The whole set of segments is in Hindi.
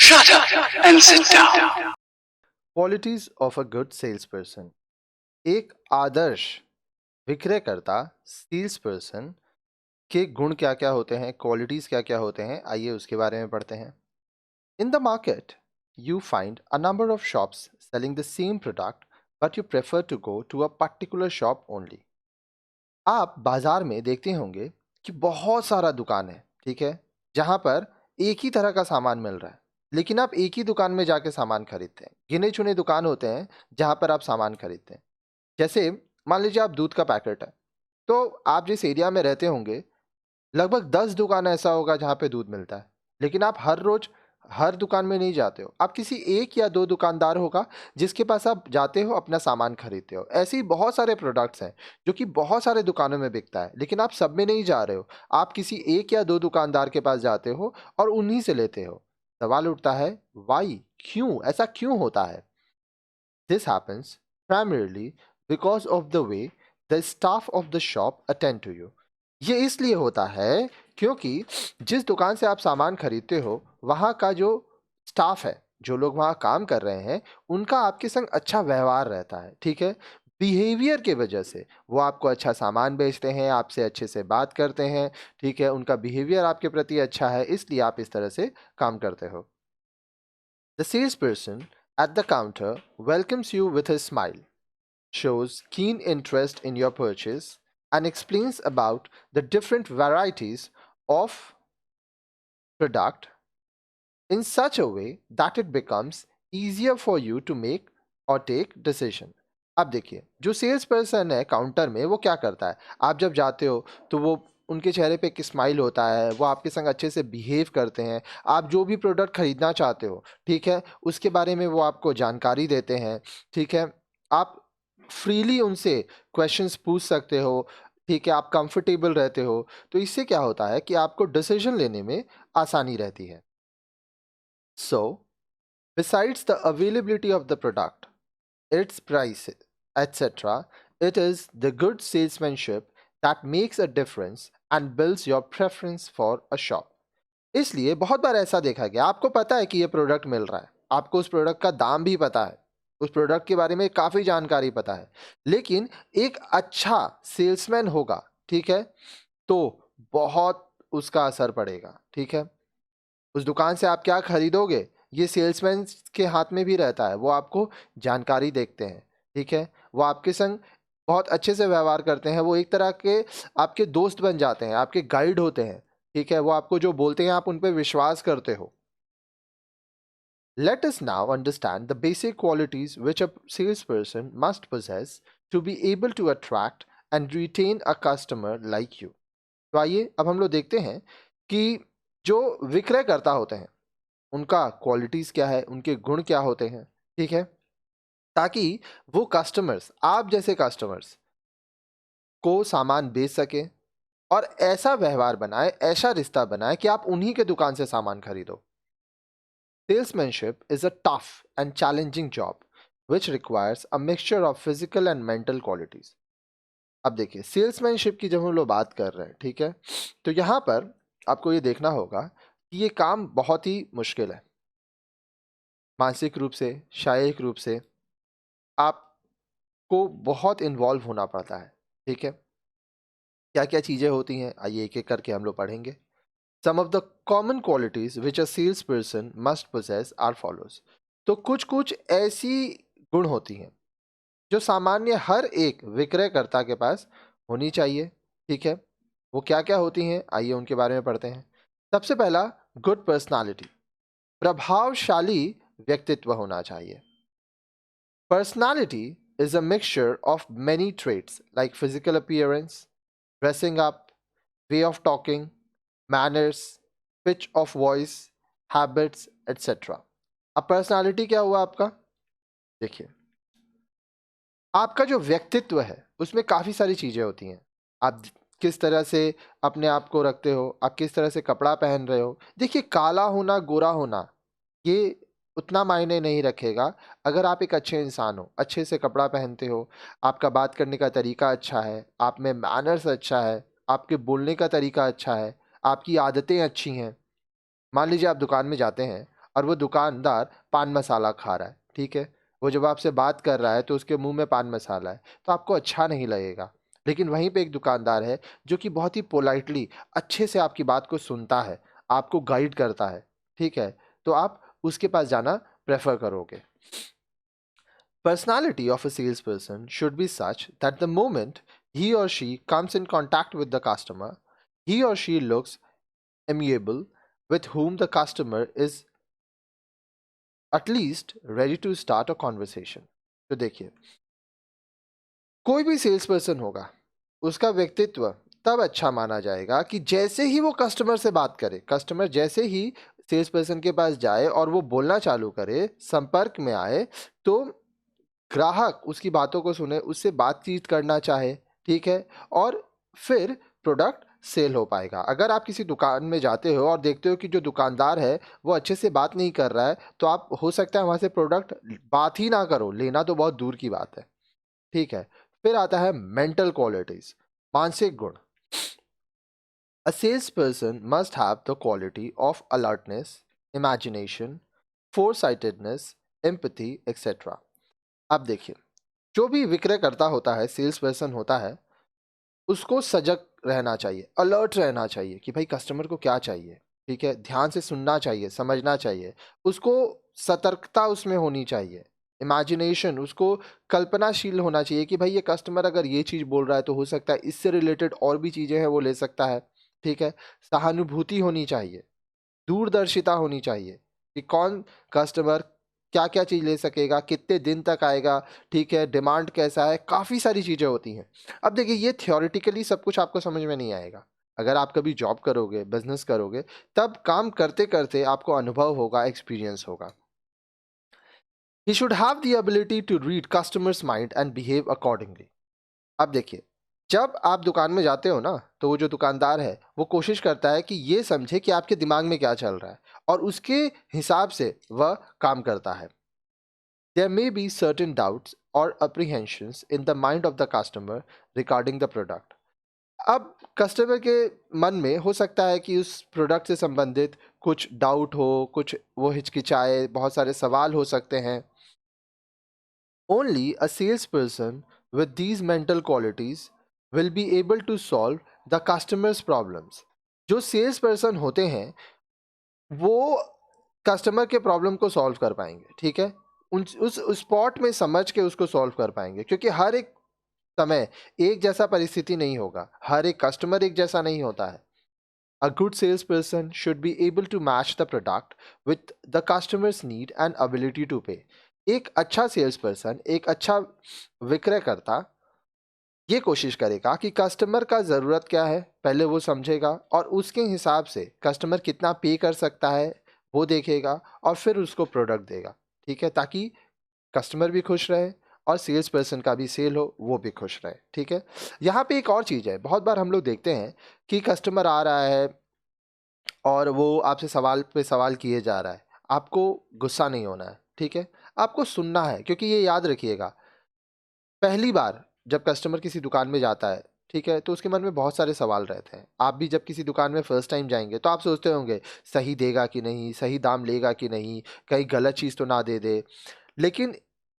Shut up and sit down. Qualities of a good sales person. एक आदर्श विक्रयकर्ता सेल्स पर्सन के गुण क्या क्या होते हैं, क्वालिटीज क्या क्या होते हैं, आइए उसके बारे में पढ़ते हैं। In the market you find a number of shops selling the same product but you prefer to go to a particular shop only. आप बाजार में देखते होंगे कि बहुत सारा दुकान है, ठीक है, जहां पर एक ही तरह का सामान मिल रहा है, लेकिन आप एक ही दुकान में जाके सामान खरीदते हैं। गिने चुने दुकान होते हैं जहां पर आप सामान खरीदते हैं। जैसे मान लीजिए आप दूध का पैकेट है, तो आप जिस एरिया में रहते होंगे लगभग 10 दुकान ऐसा होगा जहां पे दूध मिलता है, लेकिन आप हर रोज हर दुकान में नहीं जाते हो। आप किसी एक या दो दुकानदार होगा जिसके पास आप जाते हो, अपना सामान खरीदते हो। ऐसे ही बहुत सारे प्रोडक्ट्स हैं जो कि बहुत सारे दुकानों में बिकता है, लेकिन आप सब में नहीं जा रहे हो। आप किसी एक या दो दुकानदार के पास जाते हो और उन्हीं से लेते हो। सवाल उठता है, वाई, क्यों, ऐसा क्यों होता है? This happens primarily because of the way the staff of the shop attend to you. ये इसलिए होता है क्योंकि जिस दुकान से आप सामान खरीदते हो वहाँ का जो स्टाफ है, जो लोग वहाँ काम कर रहे हैं, उनका आपके संग अच्छा व्यवहार रहता है, ठीक है। बिहेवियर के वजह से वो आपको अच्छा सामान बेचते हैं, आपसे अच्छे से बात करते हैं, ठीक है। उनका बिहेवियर आपके प्रति अच्छा है, इसलिए आप इस तरह से काम करते हो। The salesperson at the counter welcomes you with a smile, shows keen interest in your purchase, and explains about the different varieties of product in such a way that it becomes easier for you to make or take decision. अब देखिए, जो सेल्स पर्सन है काउंटर में, वो क्या करता है? आप जब जाते हो तो वो उनके चेहरे पे एक स्माइल होता है, वो आपके संग अच्छे से बिहेव करते हैं। आप जो भी प्रोडक्ट खरीदना चाहते हो, ठीक है, उसके बारे में वो आपको जानकारी देते हैं, ठीक है। आप फ्रीली उनसे क्वेश्चंस पूछ सकते हो, ठीक है, आप कंफर्टेबल रहते हो। तो इससे क्या होता है कि आपको डिसीजन लेने में आसानी रहती है। So, besides the availability of the product, its price, etc., it is the good salesmanship that makes a difference and builds your preference for a shop. इसलिए बहुत बार ऐसा देखा गया, आपको पता है कि ये प्रोडक्ट मिल रहा है, आपको उस प्रोडक्ट का दाम भी पता है, उस प्रोडक्ट के बारे में काफ़ी जानकारी पता है, लेकिन एक अच्छा सेल्समैन होगा, ठीक है, तो बहुत उसका असर पड़ेगा, ठीक है। उस दुकान से आप क्या खरीदोगे, ये सेल्समैन के हाथ में भी रहता है। वो आपको जानकारी देखते हैं, ठीक है, वो आपके संग बहुत अच्छे से व्यवहार करते हैं। वो एक तरह के आपके दोस्त बन जाते हैं, आपके गाइड होते हैं, ठीक है। वो आपको जो बोलते हैं आप उन पे विश्वास करते हो। Let us now understand the basic qualities which a salesperson must possess to be able to attract and retain a customer like you. तो आइए अब हम लोग देखते हैं कि जो विक्रयकर्ता होते हैं उनका क्वालिटीज क्या है, उनके गुण क्या होते हैं, ठीक है, ताकि वो कस्टमर्स, आप जैसे कस्टमर्स को सामान बेच सके और ऐसा व्यवहार बनाए, ऐसा रिश्ता बनाए कि आप उन्हीं के दुकान से सामान खरीदो। Salesmanship is a tough and challenging job which requires a mixture of physical and mental qualities. अब देखिए, सेल्समैनशिप की जब हम लोग बात कर रहे हैं, ठीक है, तो यहाँ पर आपको ये देखना होगा कि ये काम बहुत ही मुश्किल है। मानसिक रूप से, शारीरिक रूप से आपको बहुत इन्वॉल्व होना पड़ता है, ठीक है। क्या क्या चीज़ें होती हैं, आइए एक एक करके हम लोग पढ़ेंगे। Some of the common qualities which a sales person must possess are follows. तो कुछ कुछ ऐसी गुण होती हैं जो सामान्य हर एक विक्रयकर्ता के पास होनी चाहिए, ठीक है। वो क्या क्या होती हैं, आइए उनके बारे में पढ़ते हैं। सबसे पहला, गुड पर्सनालिटी, प्रभावशाली व्यक्तित्व होना चाहिए। Personality is a mixture of many traits like physical appearance, dressing up, way of talking, manners, pitch of voice, habits, etc. अब पर्सनालिटी क्या हुआ आपका? देखिए, आपका जो व्यक्तित्व है उसमें काफ़ी सारी चीज़ें होती हैं। आप किस तरह से अपने आप को रखते हो, आप किस तरह से कपड़ा पहन रहे हो। देखिए, काला होना, गोरा होना, ये उतना मायने नहीं रखेगा अगर आप एक अच्छे इंसान हो, अच्छे से कपड़ा पहनते हो, आपका बात करने का तरीका अच्छा है, आप में मैनर्स अच्छा है, आपके बोलने का तरीका अच्छा है, आपकी आदतें अच्छी हैं। मान लीजिए आप दुकान में जाते हैं, और वो दुकानदार पान मसाला खा रहा है, ठीक है, वो जब आपसे बात कर रहा है तो उसके मुंह में पान मसाला है, तो आपको अच्छा नहीं लगेगा। लेकिन वहीं पे एक दुकानदार है जो कि बहुत ही पोलाइटली अच्छे से आपकी बात को सुनता है, आपको गाइड करता है, ठीक है, तो आप उसके पास जाना प्रेफर करोगे। Personality of a salesperson should be such that the moment he or she comes in contact with the customer, he or she looks amiable, with whom the customer is at least ready to start a conversation. तो देखिए, कोई भी सेल्स पर्सन होगा, उसका व्यक्तित्व तब अच्छा माना जाएगा कि जैसे ही वो कस्टमर से बात करे, कस्टमर जैसे ही सेल्स पर्सन के पास जाए और वो बोलना चालू करे, संपर्क में आए, तो ग्राहक उसकी बातों को सुने, उससे बातचीत करना चाहे, ठीक है, और फिर प्रोडक्ट सेल हो पाएगा। अगर आप किसी दुकान में जाते हो और देखते हो कि जो दुकानदार है वो अच्छे से बात नहीं कर रहा है, तो आप हो सकता है वहाँ से प्रोडक्ट बात ही ना करो, लेना तो बहुत दूर की बात है, ठीक है। फिर आता है मेंटल क्वालिटीज, मानसिक गुण। A sales person must have the quality of alertness, imagination, foresightedness, empathy etcetera. अब देखिए, जो भी विक्रय करता होता है, सेल्स पर्सन होता है, उसको सजग रहना चाहिए, अलर्ट रहना चाहिए कि भाई कस्टमर को क्या चाहिए, ठीक है, ध्यान से सुनना चाहिए, समझना चाहिए, उसको सतर्कता उसमें होनी चाहिए, इमेजिनेशन, उसको कल्पनाशील होना चाहिए कि भाई ये कस्टमर अगर ये चीज़ बोल रहा है तो हो सकता है इससे रिलेटेड और भी चीज़ें हैं वो ले सकता है, ठीक है। सहानुभूति होनी चाहिए, दूरदर्शिता होनी चाहिए कि कौन कस्टमर क्या क्या चीज़ ले सकेगा, कितने दिन तक आएगा, ठीक है, डिमांड कैसा है, काफ़ी सारी चीज़ें होती हैं। अब देखिए, ये थियोरिटिकली सब कुछ आपको समझ में नहीं आएगा। अगर आप कभी जॉब करोगे, बिजनेस करोगे, तब काम करते करते आपको अनुभव होगा, एक्सपीरियंस होगा। He should have the ability to read customers mind and behave accordingly. अब देखिए, जब आप दुकान में जाते हो ना, तो वो जो दुकानदार है वो कोशिश करता है कि ये समझे कि आपके दिमाग में क्या चल रहा है और उसके हिसाब से वह काम करता है। There may be certain doubts or apprehensions in the mind of the customer regarding the product. अब कस्टमर के मन में हो सकता है कि उस प्रोडक्ट से संबंधित कुछ डाउट हो, कुछ वो हिचकिचाए, बहुत सारे सवाल हो सकते हैं। Only a salesperson with these mental qualities will be able to solve the customer's problems. जो सेल्स पर्सन होते हैं वो कस्टमर के प्रॉब्लम को सॉल्व कर पाएंगे, ठीक है, उस स्पॉट में समझ के उसको सॉल्व कर पाएंगे, क्योंकि हर एक समय एक जैसा परिस्थिति नहीं होगा, हर एक कस्टमर एक जैसा नहीं होता है। A good salesperson should be able to match the product with the customer's need and ability to pay. एक अच्छा सेल्स पर्सन, एक अच्छा विक्रयकर्ता ये कोशिश करेगा कि कस्टमर का ज़रूरत क्या है पहले वो समझेगा और उसके हिसाब से कस्टमर कितना पे कर सकता है वो देखेगा और फिर उसको प्रोडक्ट देगा, ठीक है, ताकि कस्टमर भी खुश रहे और सेल्स पर्सन का भी सेल हो, वो भी खुश रहे, ठीक है। यहाँ पे एक और चीज़ है, बहुत बार हम लोग देखते हैं कि कस्टमर आ रहा है और वो आपसे सवाल पे सवाल किए जा रहा है, आपको गुस्सा नहीं होना है, ठीक है, आपको सुनना है, क्योंकि ये याद रखिएगा, पहली बार जब कस्टमर किसी दुकान में जाता है, ठीक है, तो उसके मन में बहुत सारे सवाल रहते हैं। आप भी जब किसी दुकान में फर्स्ट टाइम जाएंगे तो आप सोचते होंगे सही देगा कि नहीं, सही दाम लेगा कि नहीं, कहीं गलत चीज़ तो ना दे दे। लेकिन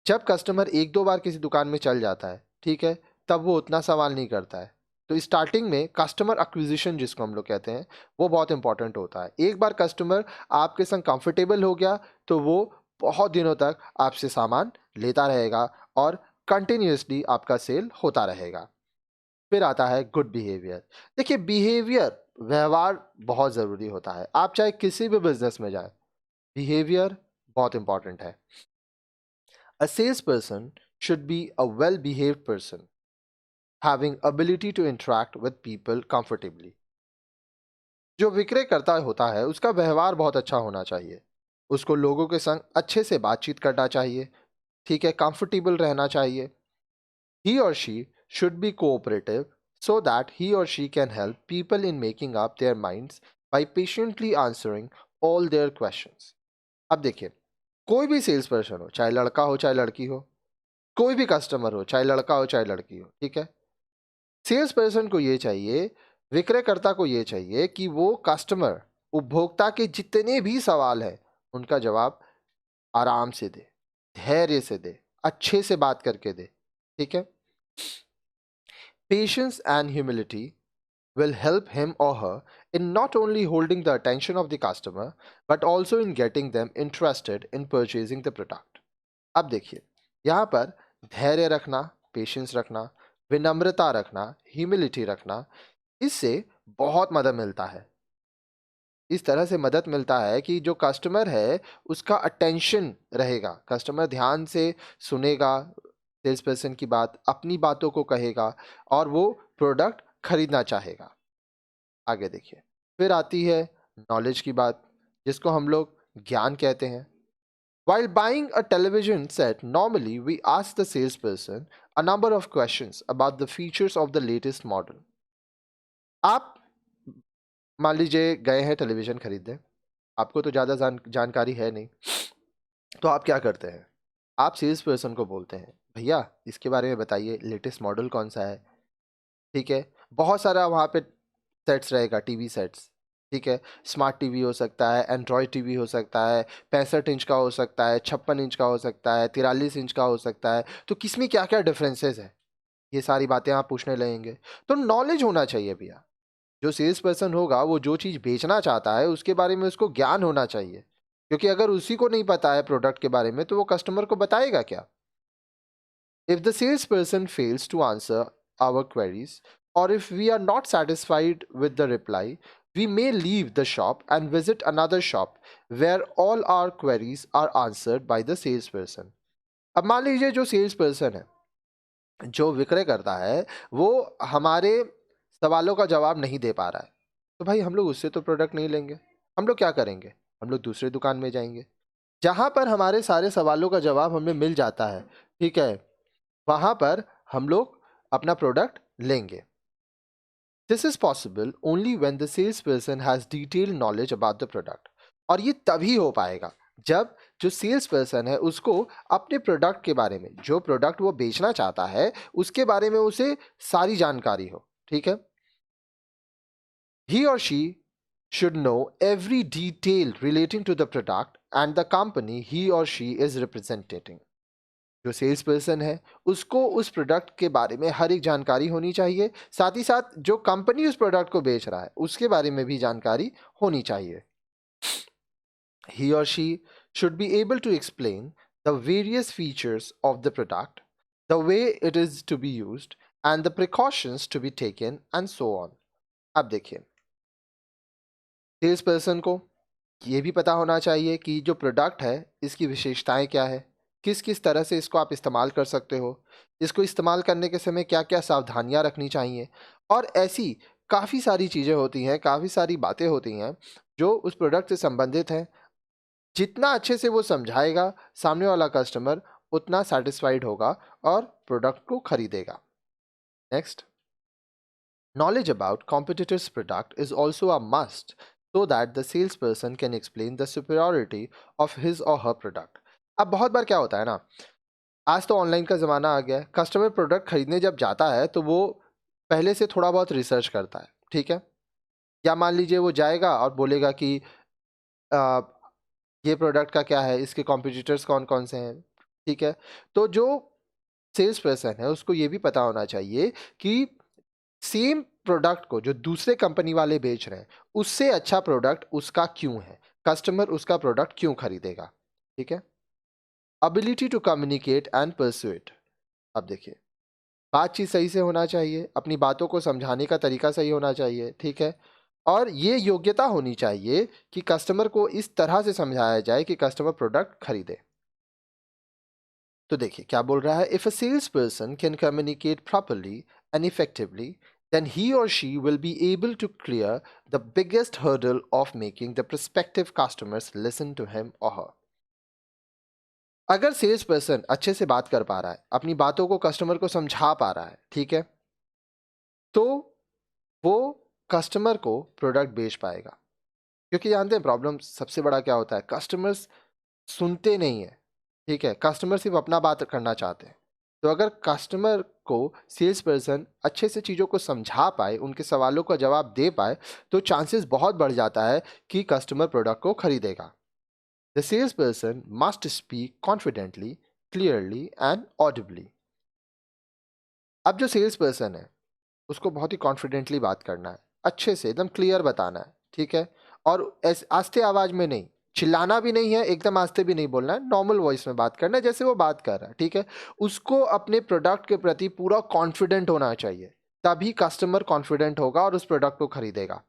जब कस्टमर एक दो बार किसी दुकान में चल जाता है, ठीक है, तब वो उतना सवाल नहीं करता है। तो स्टार्टिंग में कस्टमर एक्विजिशन जिसको हम लोग कहते हैं, वो बहुत इंपॉर्टेंट होता है। एक बार कस्टमर आपके संग कंफर्टेबल हो गया तो वो बहुत दिनों तक आपसे सामान लेता रहेगा और कंटिन्यूसली आपका सेल होता रहेगा। फिर आता है गुड बिहेवियर। देखिए, बिहेवियर, व्यवहार बहुत ज़रूरी होता है, आप चाहे किसी भी बिजनेस में जाएं, बिहेवियर बहुत इंपॉर्टेंट है। A sales person should be a well behaved person having ability to interact with people comfortably. जो विक्रय करता होता है उसका व्यवहार बहुत अच्छा होना चाहिए, उसको लोगों के संग अच्छे से बातचीत करना चाहिए, ठीक है, कंफर्टेबल रहना चाहिए। He or she should be cooperative so that he or she can help people in making up their minds by patiently answering all their questions. अब देखिए, कोई भी सेल्स पर्सन हो, चाहे लड़का हो चाहे लड़की हो, कोई भी कस्टमर हो, चाहे लड़का हो चाहे लड़की हो, ठीक है, सेल्स पर्सन को ये चाहिए, विक्रयकर्ता को ये चाहिए कि वो कस्टमर, उपभोक्ता के जितने भी सवाल हैं उनका जवाब आराम से दे, धैर्य से दे, अच्छे से बात करके दे, ठीक है। Patience and humility will help him or her in not only holding the attention of the customer but also in getting them interested in purchasing the product. अब देखिए, यहाँ पर धैर्य रखना, पेशेंस रखना, विनम्रता रखना, ह्यूमिलिटी रखना, इससे बहुत मदद मिलता है। इस तरह से मदद मिलता है कि जो कस्टमर है उसका अटेंशन रहेगा, कस्टमर ध्यान से सुनेगा सेल्स पर्सन की बात, अपनी बातों को कहेगा और वो प्रोडक्ट खरीदना चाहेगा। आगे देखिए, फिर आती है नॉलेज की बात, जिसको हम लोग ज्ञान कहते हैं। While buying a television set, normally we ask the salesperson a number of questions about the features of the latest model. आप मान लीजिए गए हैं टेलीविजन खरीदने, आपको तो ज़्यादा जानकारी है नहीं, तो आप क्या करते हैं? आप सेल्स पर्सन को बोलते हैं, भैया इसके बारे में बताइए, लेटेस्ट मॉडल कौन सा है, ठीक है। बहुत सारा वहाँ पे सेट्स रहेगा, टीवी सेट्स, ठीक है। स्मार्ट टीवी हो सकता है, एंड्रॉयड टीवी हो सकता है, 65 इंच का हो सकता है, 56 इंच का हो सकता है, 43 इंच का हो सकता है। तो किसमें क्या क्या डिफरेंसेस है, ये सारी बातें आप पूछने लगेंगे। तो नॉलेज होना चाहिए भैया, जो सेल्स पर्सन होगा वो जो चीज़ बेचना चाहता है उसके बारे में उसको ज्ञान होना चाहिए, क्योंकि अगर उसी को नहीं पता है प्रोडक्ट के बारे में तो वो कस्टमर को बताएगा क्या। If the salesperson fails to answer our queries, or if we are not satisfied with the reply, we may leave the shop and visit another shop where all our queries are answered by the salesperson. अब मान लीजिए जो सेल्स पर्सन है, जो विक्रय करता है, वो हमारे सवालों का जवाब नहीं दे पा रहा है, तो भाई हम लोग उससे तो प्रोडक्ट नहीं लेंगे। हम लोग क्या करेंगे? हम लोग दूसरे दुकान में जाएंगे जहां पर हमारे सारे सवालों का जवाब हमें मिल जाता है, ठीक है। वहां पर हम लोग अपना प्रोडक्ट लेंगे। This is possible only when the salesperson has detailed knowledge about the product. और ये तभी हो पाएगा जब जो सेल्स पर्सन है उसको अपने प्रोडक्ट के बारे में, जो प्रोडक्ट वो बेचना चाहता है उसके बारे में उसे सारी जानकारी हो, ठीक है। He or she should know every detail relating to the product and the company he or she is representing. जो सेल्स पर्सन है उसको उस प्रोडक्ट के बारे में हर एक जानकारी होनी चाहिए, साथ ही साथ जो कंपनी उस प्रोडक्ट को बेच रहा है उसके बारे में भी जानकारी होनी चाहिए। He or she should be able to explain the various features of the product, the way it is to be used, and the precautions to be taken, and so on. अब देखिए, सेल्स पर्सन को ये भी पता होना चाहिए कि जो प्रोडक्ट है इसकी विशेषताएं क्या है, किस किस तरह से इसको आप इस्तेमाल कर सकते हो, इसको इस्तेमाल करने के समय क्या क्या सावधानियां रखनी चाहिए, और ऐसी काफ़ी सारी चीज़ें होती हैं, काफ़ी सारी बातें होती हैं जो उस प्रोडक्ट से संबंधित हैं। जितना अच्छे से वो समझाएगा सामने वाला कस्टमर, उतना सेटिस्फाइड होगा और प्रोडक्ट को खरीदेगा। Next, knowledge about competitors' product is also a must so that the salesperson can explain the superiority of his or her product. अब बहुत बार क्या होता है ना, आज तो ऑनलाइन का ज़माना आ गया है, कस्टमर प्रोडक्ट खरीदने जब जाता है तो वो पहले से थोड़ा बहुत रिसर्च करता है, ठीक है। या मान लीजिए वो जाएगा और बोलेगा कि आ, ये प्रोडक्ट का क्या है, इसके कॉम्पिटिटर्स कौन कौन से हैं, ठीक है। तो जो सेल्स पर्सन है उसको ये भी पता होना चाहिए कि सेम प्रोडक्ट को जो दूसरे कंपनी वाले बेच रहे हैं उससे अच्छा प्रोडक्ट उसका क्यों है, कस्टमर उसका प्रोडक्ट क्यों खरीदेगा, ठीक है। Ability to communicate and persuade. अब देखिए, बातचीत सही से होना चाहिए, अपनी बातों को समझाने का तरीका सही होना चाहिए, ठीक है। और ये योग्यता होनी चाहिए कि कस्टमर को इस तरह से समझाया जाए कि कस्टमर प्रोडक्ट खरीदे। तो देखिए क्या बोल रहा है, if a sales person can communicate properly and effectively then he or she will be able to clear the biggest hurdle of making the prospective customers listen to him or her. अगर सेल्स पर्सन अच्छे से बात कर पा रहा है, अपनी बातों को कस्टमर को समझा पा रहा है, ठीक है, तो वो कस्टमर को प्रोडक्ट बेच पाएगा। क्योंकि जानते हैं प्रॉब्लम सबसे बड़ा क्या होता है, कस्टमर्स सुनते नहीं है, ठीक है, कस्टमर सिर्फ अपना बात करना चाहते हैं। तो अगर कस्टमर को सेल्स पर्सन अच्छे से चीज़ों को समझा पाए, उनके सवालों का जवाब दे पाए, तो चांसेस बहुत बढ़ जाता है कि कस्टमर प्रोडक्ट को खरीदेगा। The sales person must speak confidently, clearly and audibly. अब जो सेल्स पर्सन है उसको बहुत ही कॉन्फिडेंटली बात करना है, अच्छे से एकदम क्लियर बताना है, ठीक है। और आस्ते आवाज में नहीं, चिल्लाना भी नहीं है, एकदम आस्ते भी नहीं बोलना है, नॉर्मल वॉइस में बात करना है जैसे वो बात कर रहा है, ठीक है। उसको अपने प्रोडक्ट के प्रति पूरा कॉन्फिडेंट होना चाहिए, तभी कस्टमर कॉन्फिडेंट होगा और उस प्रोडक्ट को खरीदेगा।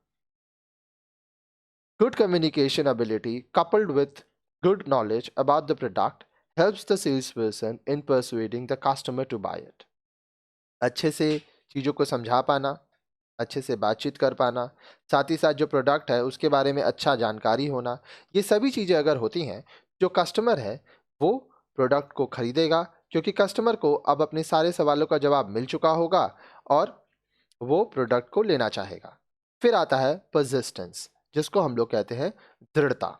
Good communication ability coupled with good knowledge about the product helps the salesperson in persuading the customer to buy it. अच्छे से चीज़ों को समझा पाना, अच्छे से बातचीत कर पाना, साथ ही साथ जो प्रोडक्ट है उसके बारे में अच्छा जानकारी होना, ये सभी चीज़ें अगर होती हैं, जो कस्टमर है वो प्रोडक्ट को खरीदेगा, क्योंकि कस्टमर को अब अपने सारे सवालों का जवाब मिल चुका होगा और वो प्रोडक्ट को लेना चाहेगा। फिर आता है परसिस्टेंस, जिसको हम लोग कहते हैं दृढ़ता।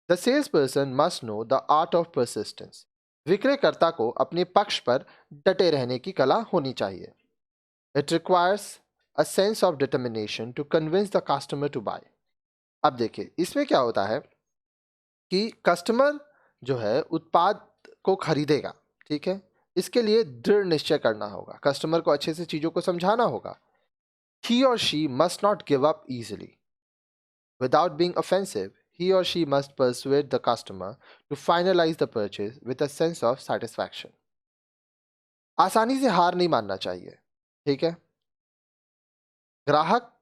The sales person must know the art of persistence. विक्रयकर्ता को अपने पक्ष पर डटे रहने की कला होनी चाहिए। It requires a sense of determination to convince the customer to buy. अब देखिए इसमें क्या होता है कि कस्टमर जो है उत्पाद को खरीदेगा, ठीक है। इसके लिए दृढ़ निश्चय करना होगा, कस्टमर को अच्छे से चीज़ों को समझाना होगा। He or she must not give up easily. Without being offensive, he or she must persuade the customer to finalize the purchase with a sense of satisfaction. आसानी से हार नहीं मानना चाहिए, ठीक है। ग्राहक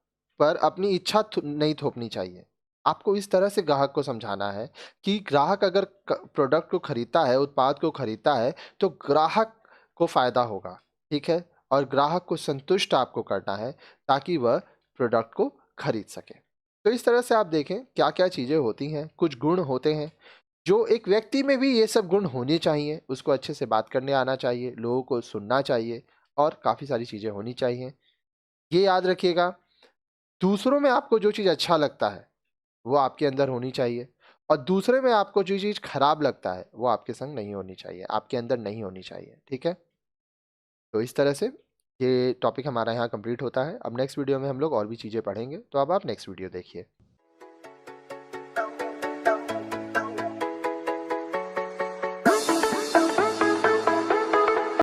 पर अपनी इच्छा नहीं थोपनी चाहिए। आपको इस तरह से ग्राहक को समझाना है कि ग्राहक अगर प्रोडक्ट को खरीदता है, उत्पाद को खरीदता है, तो ग्राहक को फायदा होगा, ठीक है। और ग्राहक को संतुष्ट आपको करना है ताकि वह प्रोडक्ट को खरीद सके। तो इस तरह से आप देखें क्या क्या चीज़ें होती हैं, कुछ गुण होते हैं जो एक व्यक्ति में भी ये सब गुण होने चाहिए। उसको अच्छे से बात करने आना चाहिए, लोगों को सुनना चाहिए और काफ़ी सारी चीज़ें होनी चाहिए। ये याद रखिएगा, दूसरों में आपको जो चीज़ अच्छा लगता है वो आपके अंदर होनी चाहिए, और दूसरे में आपको जो चीज़ खराब लगता है वो आपके संग नहीं होनी चाहिए, आपके अंदर नहीं होनी चाहिए, ठीक है। तो इस तरह से ये टॉपिक हमारा यहाँ कंप्लीट होता है। अब नेक्स्ट वीडियो में हम लोग और भी चीज़ें पढ़ेंगे, तो अब आप नेक्स्ट वीडियो देखिए।